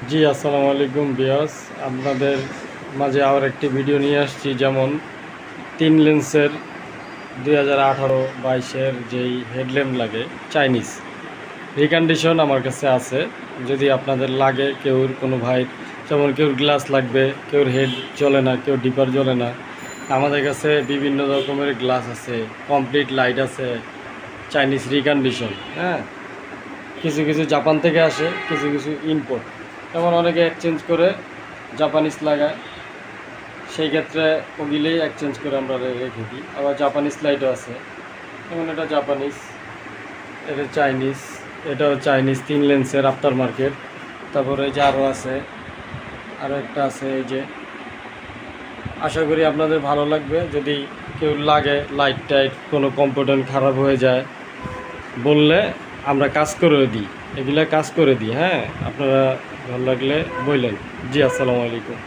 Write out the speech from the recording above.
জি, আসসালামু আলাইকুম বিয়াস। আপনাদের মাঝে আবার একটি ভিডিও নিয়ে আসছি। যেমন 3 লেন্সের 2018-22-এর যেই হেডল্যাম্প লাগে চাইনিজ রিকন্ডিশন আমার কাছে আছে। যদি আপনাদের লাগে, কেউর কোনো ভাই যেমন কেউর গ্লাস লাগবে, কেউর হেড জ্বলে না, কেউ ডিপার জ্বলে না, আমাদের কাছে বিভিন্ন রকমের গ্লাস আছে, কমপ্লিট লাইট আছে, চাইনিজ রিকন্ডিশন। হ্যাঁ, কিছু কিছু জাপান থেকে আসে, কিছু কিছু ইম্পোর্ট। যেমন অনেকে এক্সচেঞ্জ করে জাপানিজ লাগায়, সেই ক্ষেত্রে ওগুলোই এক্সচেঞ্জ করে আমরা রেখে দিই। আবার জাপানিজ লাইটও আছে, যেমন এটা জাপানিজ, এটা চাইনিজ, এটাও চাইনিজ 3 লেন্সের আফটার মার্কেট। তারপরে এই যে আরও আছে, আরও একটা আছে এই যে। আশা করি আপনাদের ভালো লাগবে। যদি কেউ লাগে, লাইট টাইট কোনো কম্পোনেন্ট খারাপ হয়ে যায় বললে আমরা কাজ করে দিই, এগুলা কাজ করে দিই। হ্যাঁ, আপনারা ভালো লাগলে বললেন। জি, আসসালামু আলাইকুম।